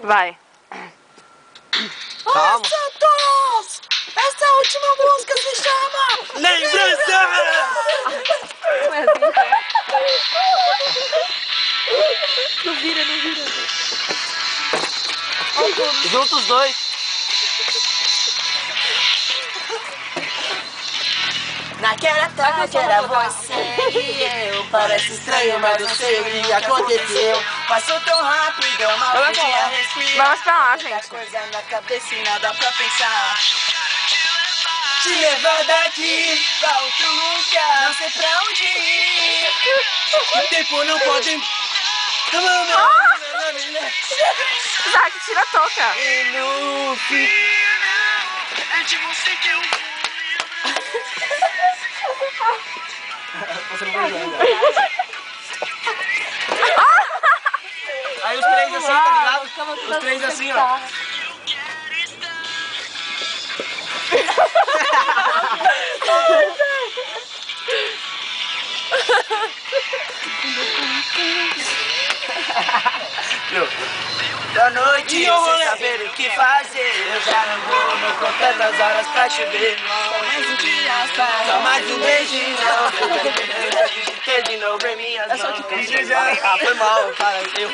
Vai. Calma. Oi, Santos! Essa última música se chama... Lembrança! Não vira, não vira. Junta os dois. Naquela tarde era você e eu. Parece estranho, mas eu sei o que aconteceu. Passou tão rápido, eu mal podia respirar. Vamos pra lá, Muita gente. coisa na cabeça e nada pra pensar. Te levar daqui pra outro lugar. Não sei pra onde ir. O tempo não pode... Isaac, tira a touca. E no fim... É de você que eu vou. Aí os três assim, tá ligado? Os três assim, ó. Boa noite, sem saber o que fazer. Eu já não vou com tantas horas pra te ver. Só mais um dia, só mais um beijinho. Digitei de novo em minhas mãos. Ah, foi mal, cara. Eu...